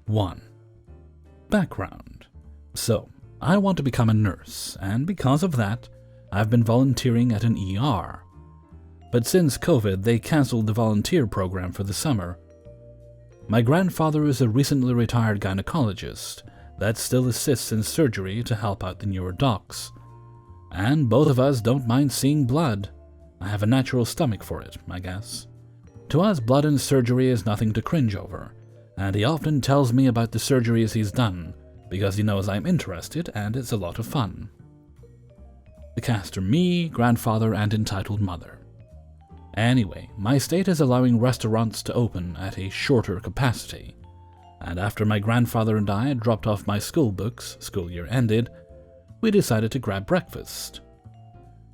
1. Background. So, I want to become a nurse, and because of that, I've been volunteering at an ER. But since COVID, they cancelled the volunteer program for the summer. My grandfather is a recently retired gynecologist that still assists in surgery to help out the newer docs. And both of us don't mind seeing blood. I have a natural stomach for it, I guess. To us, blood and surgery is nothing to cringe over, and he often tells me about the surgeries he's done, because he knows I'm interested and it's a lot of fun. The cast are me, grandfather, and entitled mother. Anyway, my state is allowing restaurants to open at a shorter capacity, and after my grandfather and I had dropped off my school books, school year ended, we decided to grab breakfast.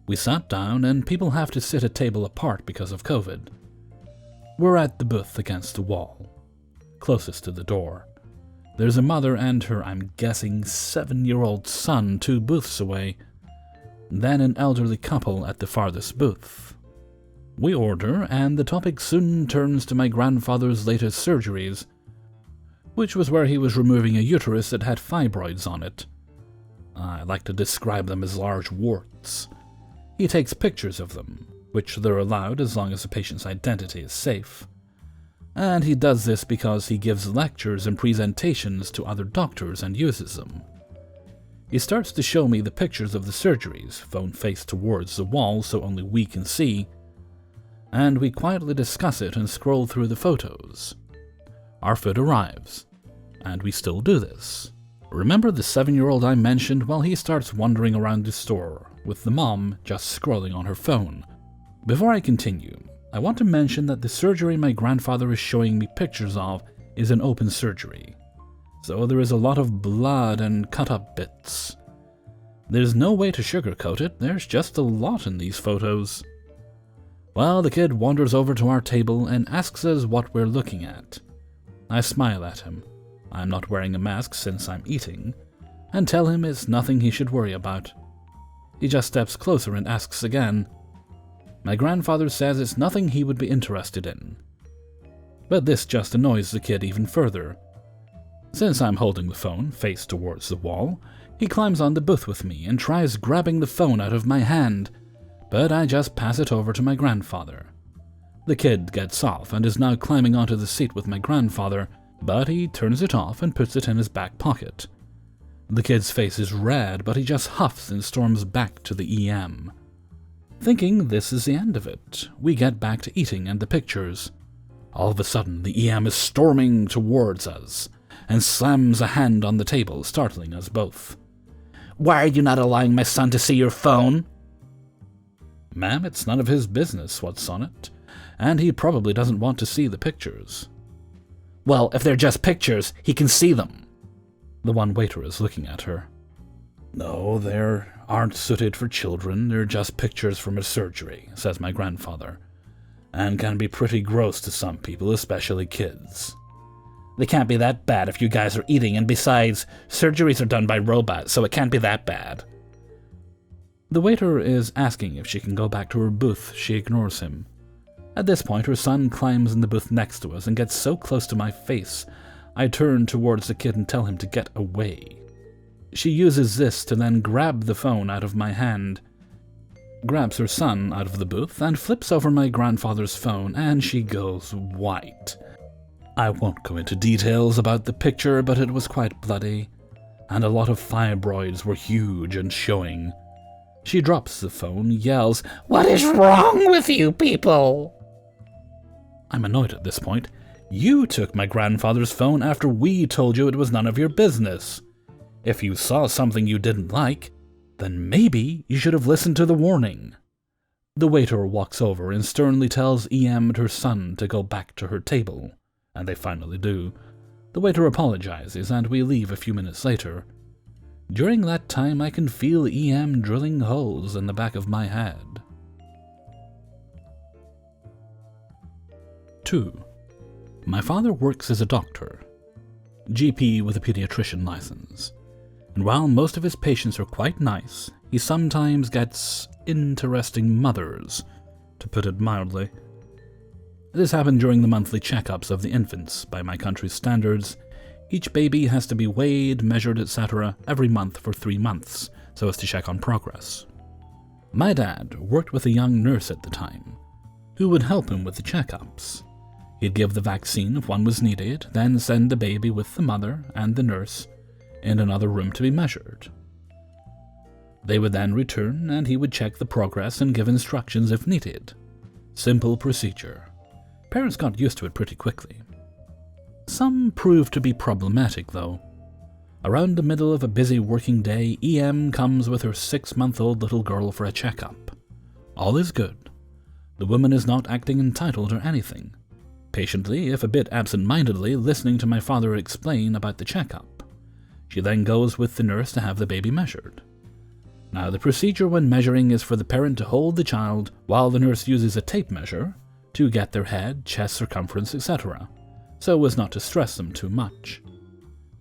We sat down, and people have to sit a table apart because of COVID. We're at the booth against the wall, closest to the door. There's a mother and her, I'm guessing, 7-year-old son 2 booths away, then an elderly couple at the farthest booth. We order, and the topic soon turns to my grandfather's latest surgeries, which was where he was removing a uterus that had fibroids on it. I like to describe them as large warts. He takes pictures of them, which they're allowed as long as the patient's identity is safe. And he does this because he gives lectures and presentations to other doctors and uses them. He starts to show me the pictures of the surgeries, phone faced towards the wall so only we can see, and we quietly discuss it and scroll through the photos. Our food arrives, and we still do this. Remember the 7-year-old I mentioned? Well, he starts wandering around the store, with the mom just scrolling on her phone. Before I continue, I want to mention that the surgery my grandfather is showing me pictures of is an open surgery, so there is a lot of blood and cut-up bits. There's no way to sugarcoat it, there's just a lot in these photos. Well, the kid wanders over to our table and asks us what we're looking at. I smile at him. I'm not wearing a mask since I'm eating, and tell him it's nothing he should worry about. He just steps closer and asks again. My grandfather says it's nothing he would be interested in. But this just annoys the kid even further. Since I'm holding the phone face towards the wall, he climbs on the booth with me and tries grabbing the phone out of my hand, but I just pass it over to my grandfather. The kid gets off and is now climbing onto the seat with my grandfather, but he turns it off and puts it in his back pocket. The kid's face is red, but he just huffs and storms back to the EM. Thinking this is the end of it, we get back to eating and the pictures. All of a sudden, the EM is storming towards us and slams a hand on the table, startling us both. "Why are you not allowing my son to see your phone?" "Ma'am, it's none of his business what's on it, and he probably doesn't want to see the pictures." "Well, if they're just pictures, he can see them." The one waiter is looking at her. "No, they aren't suited for children, they're just pictures from a surgery," says my grandfather, "and can be pretty gross to some people, especially kids." "They can't be that bad if you guys are eating, and besides, surgeries are done by robots, so it can't be that bad." The waiter is asking if she can go back to her booth. She ignores him. At this point, her son climbs in the booth next to us and gets so close to my face, I turn towards the kid and tell him to get away. She uses this to then grab the phone out of my hand, grabs her son out of the booth, and flips over my grandfather's phone, and she goes white. I won't go into details about the picture, but it was quite bloody, and a lot of fibroids were huge and showing. She drops the phone, yells, "What is wrong with you people?" I'm annoyed at this point. You took my grandfather's phone after we told you it was none of your business. If you saw something you didn't like, then maybe you should have listened to the warning. The waiter walks over and sternly tells EM and her son to go back to her table, and they finally do. The waiter apologizes, and we leave a few minutes later. During that time, I can feel EM drilling holes in the back of my head. 2. My father works as a doctor, GP with a pediatrician license, and while most of his patients are quite nice, he sometimes gets interesting mothers, to put it mildly. This happened during the monthly checkups of the infants. By my country's standards, Each baby has to be weighed, measured, etc. every month for 3 months, so as to check on progress. My dad worked with a young nurse at the time, who would help him with the checkups. He'd give the vaccine if one was needed, then send the baby with the mother and the nurse in another room to be measured. They would then return, and he would check the progress and give instructions if needed. Simple procedure. Parents got used to it pretty quickly. Some proved to be problematic, though. Around the middle of a busy working day, EM comes with her 6-month-old little girl for a checkup. All is good. The woman is not acting entitled or anything. Patiently, if a bit absent-mindedly, listening to my father explain about the checkup. She then goes with the nurse to have the baby measured. Now, the procedure when measuring is for the parent to hold the child while the nurse uses a tape measure to get their head, chest circumference, etc., so as not to stress them too much.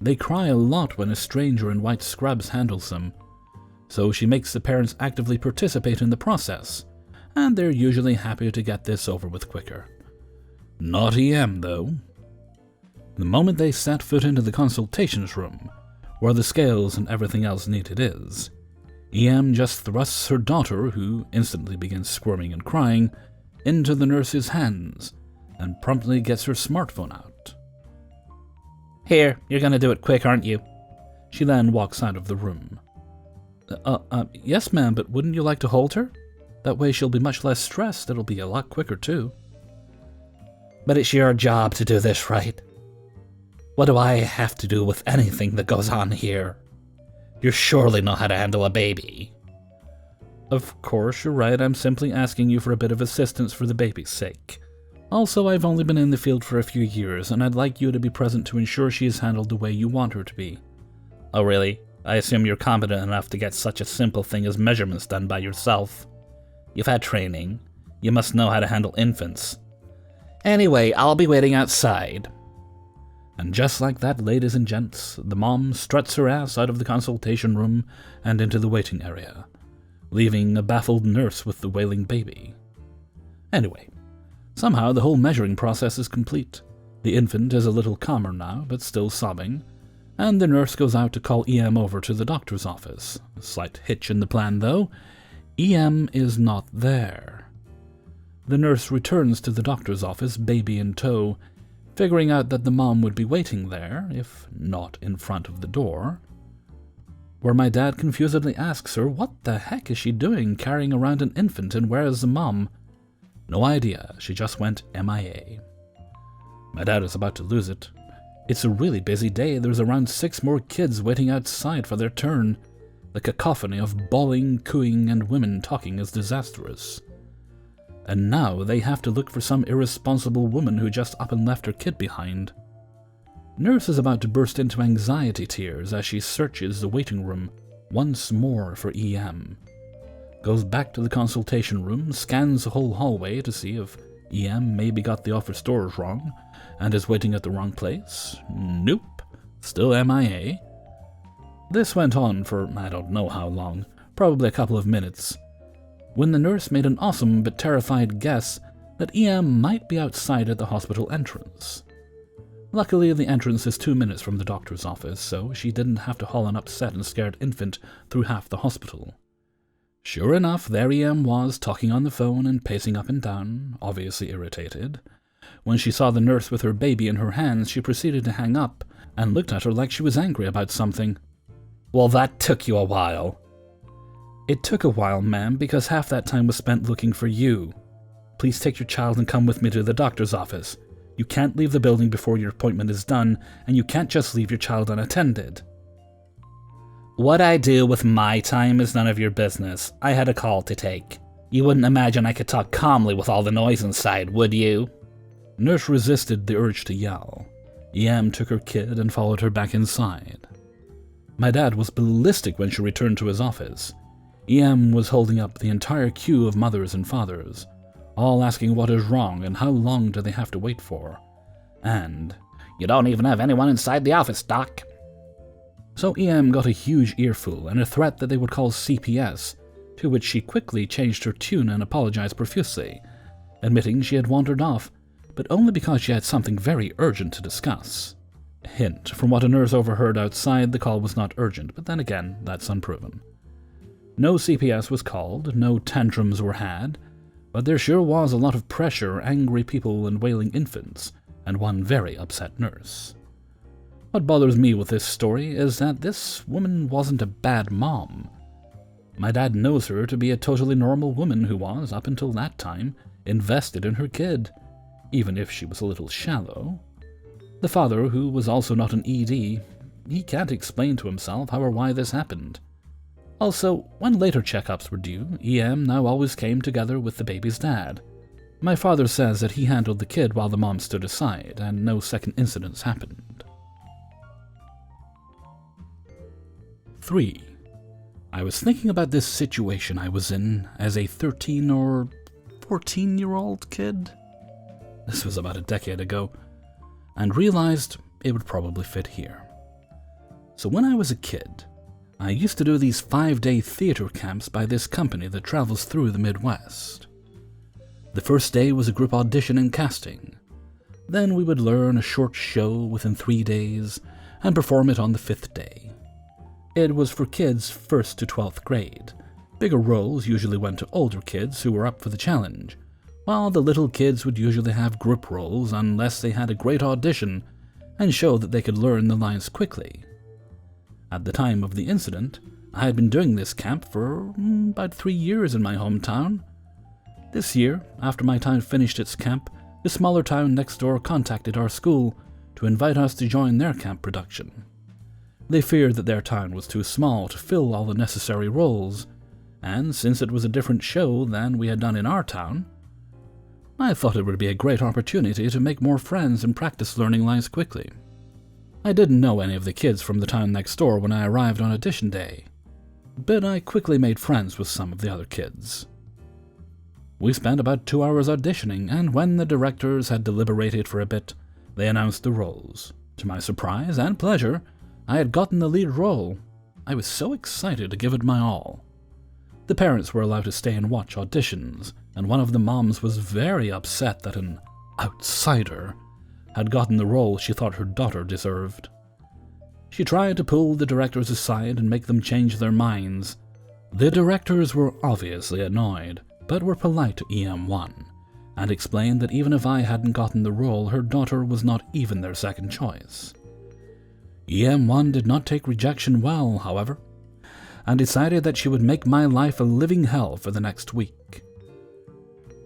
They cry a lot when a stranger in white scrubs handles them, so she makes the parents actively participate in the process, and they're usually happy to get this over with quicker. Not EM, though. The moment they set foot into the consultations room, where the scales and everything else needed is, EM just thrusts her daughter, who instantly begins squirming and crying, into the nurse's hands, and promptly gets her smartphone out. "Here, you're gonna do it quick, aren't you?" She then walks out of the room. Yes, ma'am, but wouldn't you like to hold her? That way she'll be much less stressed. It'll be a lot quicker, too. But it's your job to do this right. What do I have to do with anything that goes on here? You surely know how to handle a baby. Of course, you're right. I'm simply asking you for a bit of assistance for the baby's sake. Also, I've only been in the field for a few years, and I'd like you to be present to ensure she is handled the way you want her to be. Oh, really? I assume you're competent enough to get such a simple thing as measurements done by yourself. You've had training. You must know how to handle infants. Anyway, I'll be waiting outside. And just like that, ladies and gents, the mom struts her ass out of the consultation room and into the waiting area, leaving a baffled nurse with the wailing baby. Anyway, somehow the whole measuring process is complete. The infant is a little calmer now, but still sobbing, and the nurse goes out to call EM over to the doctor's office. A slight hitch in the plan, though. EM is not there. The nurse returns to the doctor's office, baby in tow, figuring out that the mom would be waiting there, if not in front of the door, where my dad confusedly asks her what the heck is she doing carrying around an infant and where is the mom? No idea, she just went MIA. My dad is about to lose it. It's a really busy day. There's around 6 more kids waiting outside for their turn. The cacophony of bawling, cooing, and women talking is disastrous. And now they have to look for some irresponsible woman who just up and left her kid behind. Nurse is about to burst into anxiety tears as she searches the waiting room once more for EM. Goes back to the consultation room, scans the whole hallway to see if EM maybe got the office doors wrong and is waiting at the wrong place. Nope, still MIA. This went on for I don't know how long, probably a couple of minutes, when the nurse made an awesome but terrified guess that EM might be outside at the hospital entrance. Luckily, the entrance is 2 minutes from the doctor's office, so she didn't have to haul an upset and scared infant through half the hospital. Sure enough, there EM was, talking on the phone and pacing up and down, obviously irritated. When she saw the nurse with her baby in her hands, she proceeded to hang up and looked at her like she was angry about something. Well, that took you a while. It took a while, ma'am, because half that time was spent looking for you. Please take your child and come with me to the doctor's office. You can't leave the building before your appointment is done, and you can't just leave your child unattended. What I do with my time is none of your business. I had a call to take. You wouldn't imagine I could talk calmly with all the noise inside, would you? Nurse resisted the urge to yell. EM took her kid and followed her back inside. My dad was ballistic when she returned to his office. EM was holding up the entire queue of mothers and fathers, all asking what is wrong and how long do they have to wait for. And, "You don't even have anyone inside the office, Doc." So EM got a huge earful and a threat that they would call CPS, to which she quickly changed her tune and apologized profusely, admitting she had wandered off, but only because she had something very urgent to discuss. Hint, from what a nurse overheard outside, the call was not urgent, but then again, that's unproven. No CPS was called, no tantrums were had, but there sure was a lot of pressure, angry people and wailing infants, and one very upset nurse. What bothers me with this story is that this woman wasn't a bad mom. My dad knows her to be a totally normal woman who was, up until that time, invested in her kid, even if she was a little shallow. The father, who was also not an ED, he can't explain to himself how or why this happened. Also, when later checkups were due, EM now always came together with the baby's dad. My father says that he handled the kid while the mom stood aside, and no second incidents happened. 3. I was thinking about this situation I was in as a 13 or 14-year-old kid. This was about a decade ago, and realized it would probably fit here. So when I was a kid, I used to do these 5-day theater camps by this company that travels through the Midwest. The first day was a group audition and casting. Then we would learn a short show within 3 days and perform it on the 5th day. It was for kids 1st to 12th grade. Bigger roles usually went to older kids who were up for the challenge, while the little kids would usually have group roles unless they had a great audition and showed that they could learn the lines quickly. At the time of the incident, I had been doing this camp for about 3 years in my hometown. This year, after my time finished its camp, the smaller town next door contacted our school to invite us to join their camp production. They feared that their town was too small to fill all the necessary roles, and since it was a different show than we had done in our town, I thought it would be a great opportunity to make more friends and practice learning lines quickly. I didn't know any of the kids from the town next door when I arrived on audition day, but I quickly made friends with some of the other kids. We spent about 2 hours auditioning, and when the directors had deliberated for a bit, they announced the roles. To my surprise and pleasure, I had gotten the lead role. I was so excited to give it my all. The parents were allowed to stay and watch auditions, and one of the moms was very upset that an outsider had gotten the role she thought her daughter deserved. She tried to pull the directors aside and make them change their minds. The directors were obviously annoyed, but were polite to EM1, and explained that even if I hadn't gotten the role, her daughter was not even their second choice. EM1 did not take rejection well, however, and decided that she would make my life a living hell for the next week.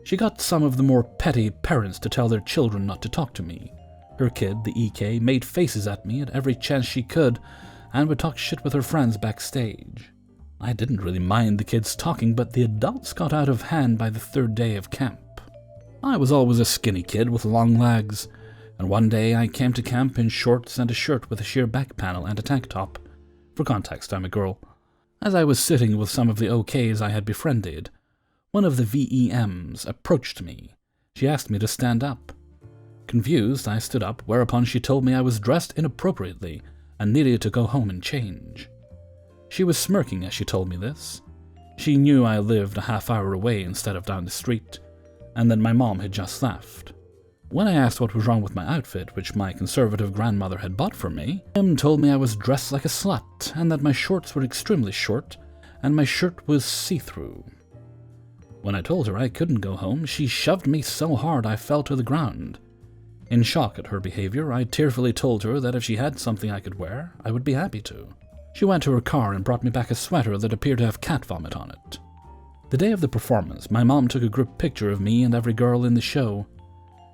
She got some of the more petty parents to tell their children not to talk to me. Her kid, the EK, made faces at me at every chance she could and would talk shit with her friends backstage. I didn't really mind the kids talking, but the adults got out of hand by the 3rd day of camp. I was always a skinny kid with long legs, and one day I came to camp in shorts and a shirt with a sheer back panel and a tank top. For context, I'm a girl. As I was sitting with some of the OKs I had befriended, one of the VEMs approached me. She asked me to stand up. Confused, I stood up, whereupon she told me I was dressed inappropriately and needed to go home and change. She was smirking as she told me this. She knew I lived a half-hour away instead of down the street, and that my mom had just left. When I asked what was wrong with my outfit, which my conservative grandmother had bought for me, Em told me I was dressed like a slut, and that my shorts were extremely short, and my shirt was see-through. When I told her I couldn't go home, she shoved me so hard I fell to the ground. In shock at her behavior, I tearfully told her that if she had something I could wear, I would be happy to. She went to her car and brought me back a sweater that appeared to have cat vomit on it. The day of the performance, my mom took a group picture of me and every girl in the show.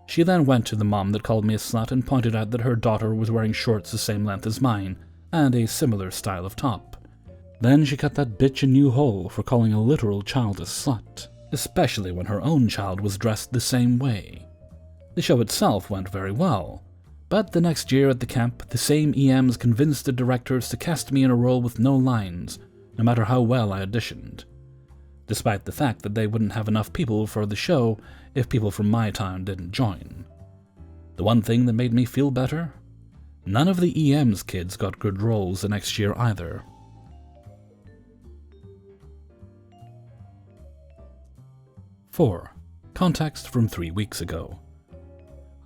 She then went to the mom that called me a slut and pointed out that her daughter was wearing shorts the same length as mine, and a similar style of top. Then she cut that bitch a new hole for calling a literal child a slut, especially when her own child was dressed the same way. The show itself went very well, but the next year at the camp, the same EMs convinced the directors to cast me in a role with no lines, no matter how well I auditioned, despite the fact that they wouldn't have enough people for the show if people from my town didn't join. The one thing that made me feel better? None of the EM's kids got good roles the next year either. Four. Context from 3 weeks ago.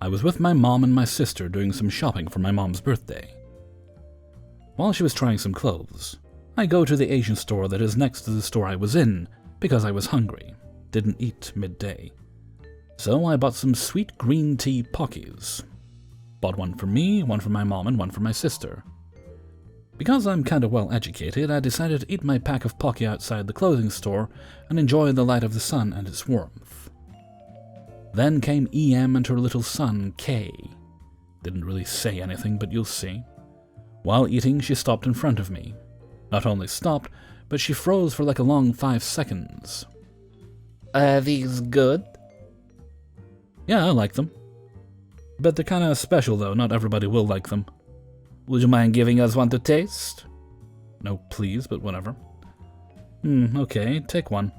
I was with my mom and my sister doing some shopping for my mom's birthday. While she was trying some clothes, I go to the Asian store that is next to the store I was in because I was hungry, didn't eat midday. So I bought some sweet green tea Pockies. Bought one for me, one for my mom, and one for my sister. Because I'm kinda well educated, I decided to eat my pack of Pocky outside the clothing store and enjoy the light of the sun and its warmth. Then came EM and her little son, Kay. Didn't really say anything, but you'll see. While eating, she stopped in front of me. Not only stopped, but she froze for like a long 5 seconds. Are these good? Yeah, I like them. But they're kinda special though, not everybody will like them. Would you mind giving us one to taste? No, please, but whatever. Okay, take one.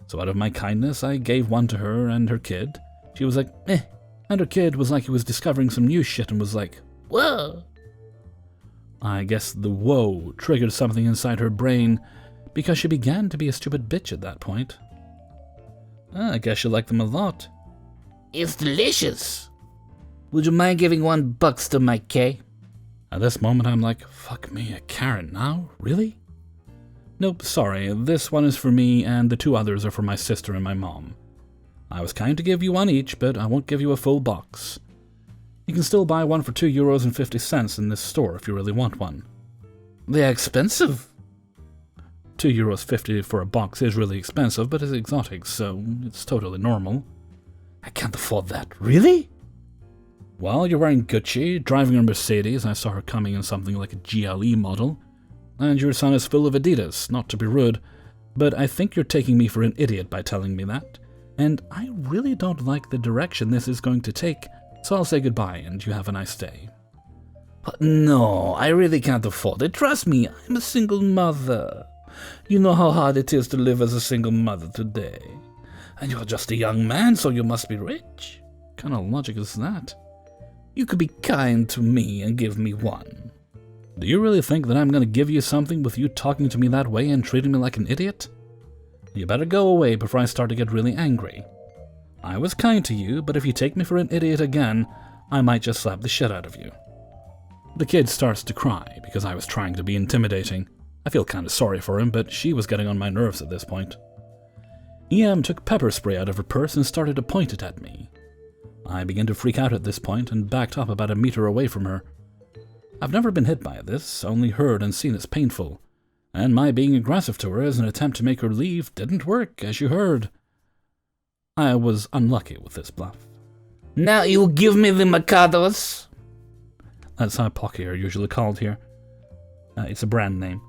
So out of my kindness, I gave one to her and her kid. She was like, eh. And her kid was like he was discovering some new shit and was like, whoa. I guess the whoa triggered something inside her brain because she began to be a stupid bitch at that point. I guess you like them a lot. It's delicious. Would you mind giving $1 to my Kay? At this moment, I'm like, fuck me, a Karen now? Really? Nope, sorry, this one is for me and the 2 others are for my sister and my mom. I was kind to give you one each, but I won't give you a full box. You can still buy one for €2.50 in this store if you really want one. They're expensive. €2.50 for a box is really expensive, but it's exotic, so it's totally normal. I can't afford that. Really? Well, you're wearing Gucci, driving a Mercedes, I saw her coming in something like a GLE model, and your son is full of Adidas, not to be rude, but I think you're taking me for an idiot by telling me that, and I really don't like the direction this is going to take, so I'll say goodbye and you have a nice day. But no, I really can't afford it. Trust me, I'm a single mother. You know how hard it is to live as a single mother today. And you're just a young man, so you must be rich. What kind of logic is that? You could be kind to me and give me one. Do you really think that I'm going to give you something with you talking to me that way and treating me like an idiot? You better go away before I start to get really angry. I was kind to you, but if you take me for an idiot again, I might just slap the shit out of you. The kid starts to cry because I was trying to be intimidating. I feel kind of sorry for him, but she was getting on my nerves at this point. EM took pepper spray out of her purse and started to point it at me. I began to freak out at this point and backed up about a meter away from her. I've never been hit by this, only heard and seen it's painful, and my being aggressive to her as an attempt to make her leave didn't work, as you heard. I was unlucky with this bluff. Now you give me the Macados? That's how Pocky are usually called here. It's a brand name.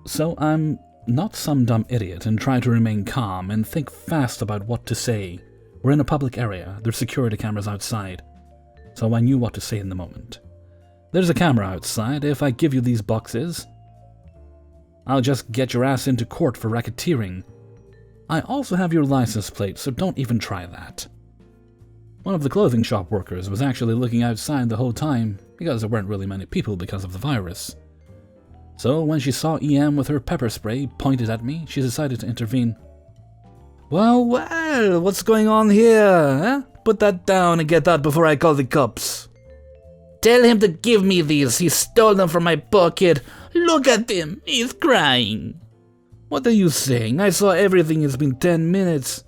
So I'm not some dumb idiot and try to remain calm and think fast about what to say. We're in a public area, there's security cameras outside, so I knew what to say in the moment. There's a camera outside. If I give you these boxes, I'll just get your ass into court for racketeering. I also have your license plate, so don't even try that. One of the clothing shop workers was actually looking outside the whole time because there weren't really many people because of the virus. So when she saw EM with her pepper spray pointed at me, she decided to intervene. Well, what's going on here? Huh? Put that down and get out before I call the cops. Tell him to give me these. He stole them from my pocket. Look at him. He's crying. What are you saying? I saw everything. It's been 10 minutes.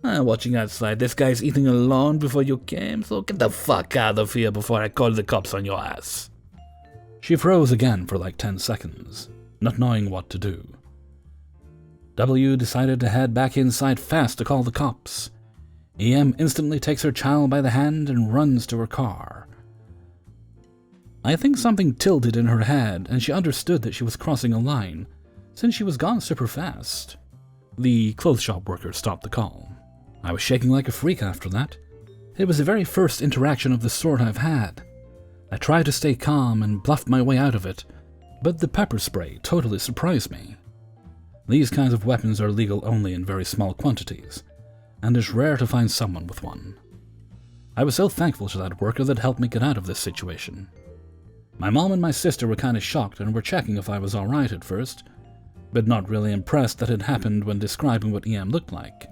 Watching outside. This guy's eating alone before you came, so get the fuck out of here before I call the cops on your ass. She froze again for like 10 seconds, not knowing what to do. W decided to head back inside fast to call the cops. EM instantly takes her child by the hand and runs to her car. I think something tilted in her head and she understood that she was crossing a line, since she was gone super fast. The clothes shop worker stopped the call. I was shaking like a freak after that. It was the very first interaction of the sort I've had. I tried to stay calm and bluffed my way out of it, but the pepper spray totally surprised me. These kinds of weapons are legal only in very small quantities, and it's rare to find someone with one. I was so thankful to that worker that helped me get out of this situation. My mom and my sister were kind of shocked and were checking if I was alright at first, but not really impressed that it happened when describing what EM looked like.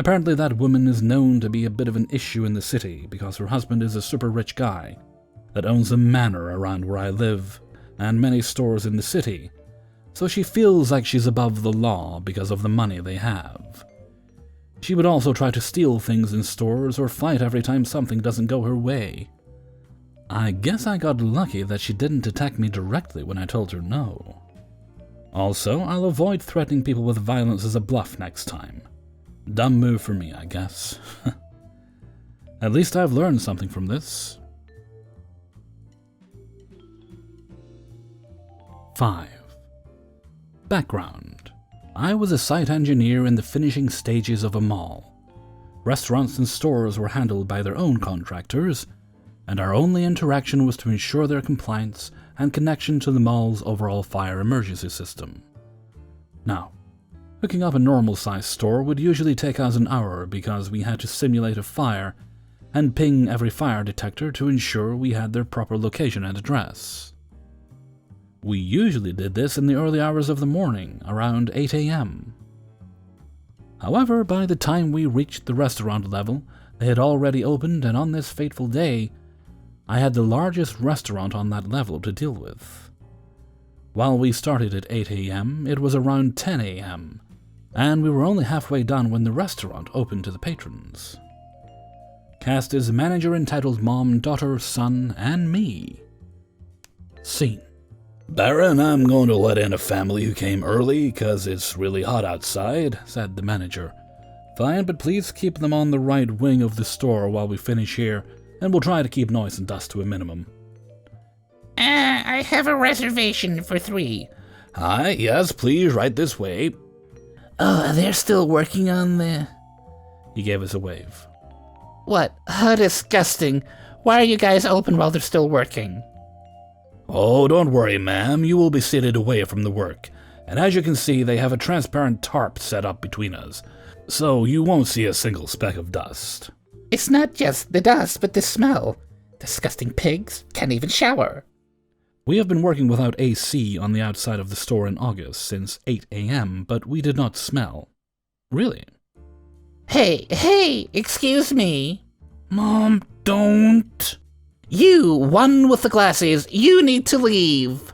Apparently that woman is known to be a bit of an issue in the city because her husband is a super rich guy that owns a manor around where I live and many stores in the city, so she feels like she's above the law because of the money they have. She would also try to steal things in stores or fight every time something doesn't go her way. I guess I got lucky that she didn't attack me directly when I told her no. Also, I'll avoid threatening people with violence as a bluff next time. Dumb move for me, I guess. At least I've learned something from this. 5. Background. I was a site engineer in the finishing stages of a mall. Restaurants and stores were handled by their own contractors, and our only interaction was to ensure their compliance and connection to the mall's overall fire emergency system. Now, hooking up a normal-sized store would usually take us an hour because we had to simulate a fire and ping every fire detector to ensure we had their proper location and address. We usually did this in the early hours of the morning, around 8 a.m. However, by the time we reached the restaurant level, they had already opened, and on this fateful day, I had the largest restaurant on that level to deal with. While we started at 8 a.m., it was around 10 a.m., and we were only halfway done when the restaurant opened to the patrons. Cast as manager entitled Mom, Daughter, Son, and me. Scene. Baron, I'm going to let in a family who came early 'cause it's really hot outside, said the manager. Fine, but please keep them on the right wing of the store while we finish here, and we'll try to keep noise and dust to a minimum. I have a reservation for 3. Hi, yes, please, right this way. Oh, they're still working on the... He gave us a wave. What? How disgusting. Why are you guys open while they're still working? Oh, don't worry, ma'am. You will be seated away from the work. And as you can see, they have a transparent tarp set up between us, so you won't see a single speck of dust. It's not just the dust, but the smell. Disgusting pigs. Can't even shower. We have been working without AC on the outside of the store in August since 8 a.m., but we did not smell. Really? Hey, excuse me. Mom, don't. You, one with the glasses, you need to leave.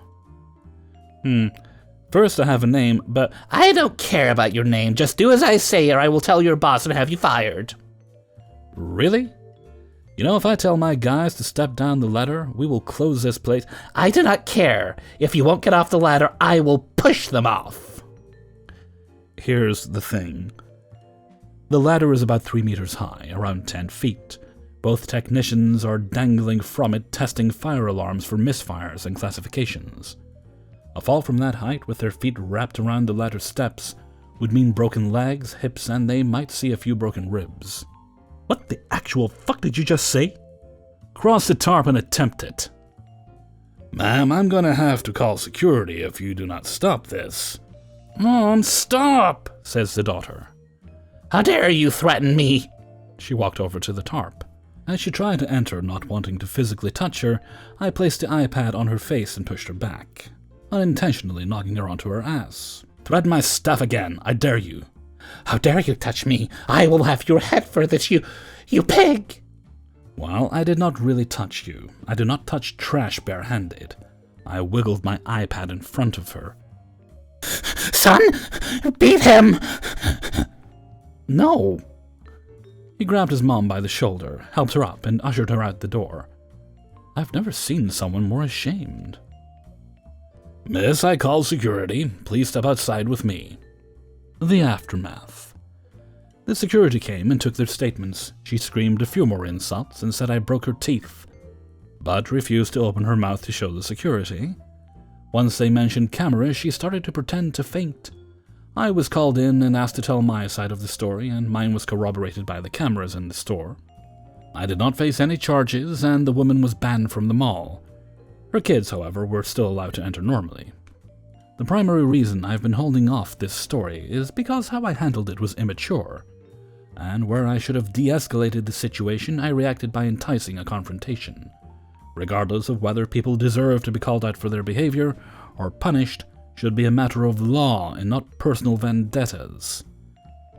First I have a name, but... I don't care about your name. Just do as I say or I will tell your boss and have you fired. Really? You know, if I tell my guys to step down the ladder, we will close this place. I do not care. If you won't get off the ladder, I will push them off. Here's the thing. The ladder is about 3 meters high, around 10 feet. Both technicians are dangling from it, testing fire alarms for misfires and classifications. A fall from that height with their feet wrapped around the ladder steps would mean broken legs, hips, and they might see a few broken ribs. What the actual fuck did you just say? Cross the tarp and attempt it. Ma'am, I'm gonna have to call security if you do not stop this. Mom, stop, says the daughter. How dare you threaten me? She walked over to the tarp. As she tried to enter, not wanting to physically touch her, I placed the iPad on her face and pushed her back, unintentionally knocking her onto her ass. Threaten my staff again, I dare you. How dare you touch me? I will have your head for this, you pig! Well, I did not really touch you. I did not touch trash barehanded. I wiggled my iPad in front of her. Son, beat him! No. He grabbed his mom by the shoulder, helped her up, and ushered her out the door. I've never seen someone more ashamed. Miss, I call security. Please step outside with me. The aftermath. The security came and took their statements. She screamed a few more insults and said I broke her teeth, but refused to open her mouth to show the security. Once they mentioned cameras, she started to pretend to faint. I was called in and asked to tell my side of the story, and mine was corroborated by the cameras in the store. I did not face any charges, and the woman was banned from the mall. Her kids, however, were still allowed to enter normally. The primary reason I've been holding off this story is because how I handled it was immature, and where I should have de-escalated the situation, I reacted by enticing a confrontation. Regardless of whether people deserve to be called out for their behavior or punished, should be a matter of law and not personal vendettas.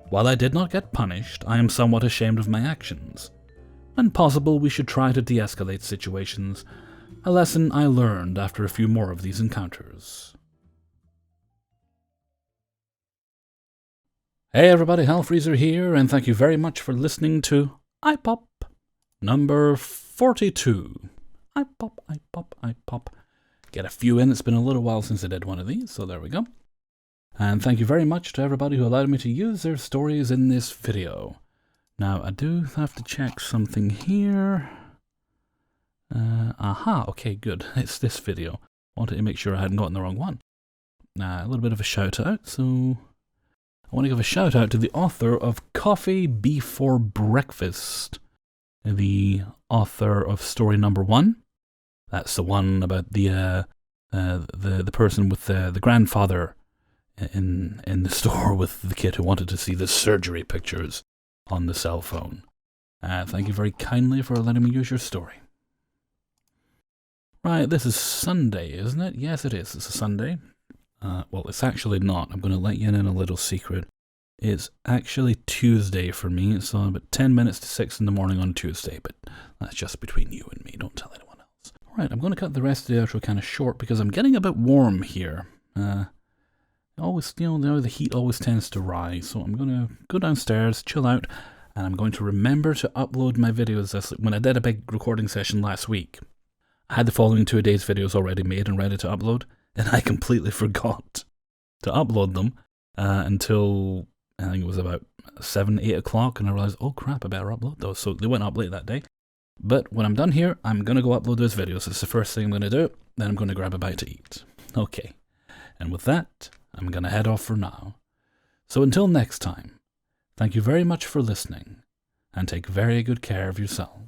While I did not get punished, I am somewhat ashamed of my actions. When possible, we should try to de-escalate situations, a lesson I learned after a few more of these encounters. Hey everybody, Hellfreezer here, and thank you very much for listening to iPop number 42. iPop. Get a few in, it's been a little while since I did one of these, so there we go. And thank you very much to everybody who allowed me to use their stories in this video. Now, I do have to check something here. Okay, good. It's this video. Wanted to make sure I hadn't gotten the wrong one. A little bit of a shout out, so I want to give a shout out to the author of Coffee Before Breakfast, the author of story number 1. That's the one about the person with the grandfather in the store with the kid who wanted to see the surgery pictures on the cell phone. Thank you very kindly for letting me use your story. Right, this is Sunday, isn't it? Yes, it is. It's a Sunday. Well, it's actually not. I'm going to let you in a little secret. It's actually Tuesday for me. It's about 10 minutes to 6 in the morning on Tuesday, but that's just between you and me. Don't tell anyone else. Right, I'm going to cut the rest of the outro kind of short because I'm getting a bit warm here. Always, the heat always tends to rise, so I'm going to go downstairs, chill out, and I'm going to remember to upload my videos. When I did a big recording session last week, I had the following 2 days' videos already made and ready to upload, and I completely forgot to upload them until, I think it was about 7, 8 o'clock, and I realized, oh crap, I better upload those. So they went up late that day. But when I'm done here, I'm going to go upload those videos. It's the first thing I'm going to do. Then I'm going to grab a bite to eat. Okay. And with that, I'm going to head off for now. So until next time, thank you very much for listening, and take very good care of yourselves.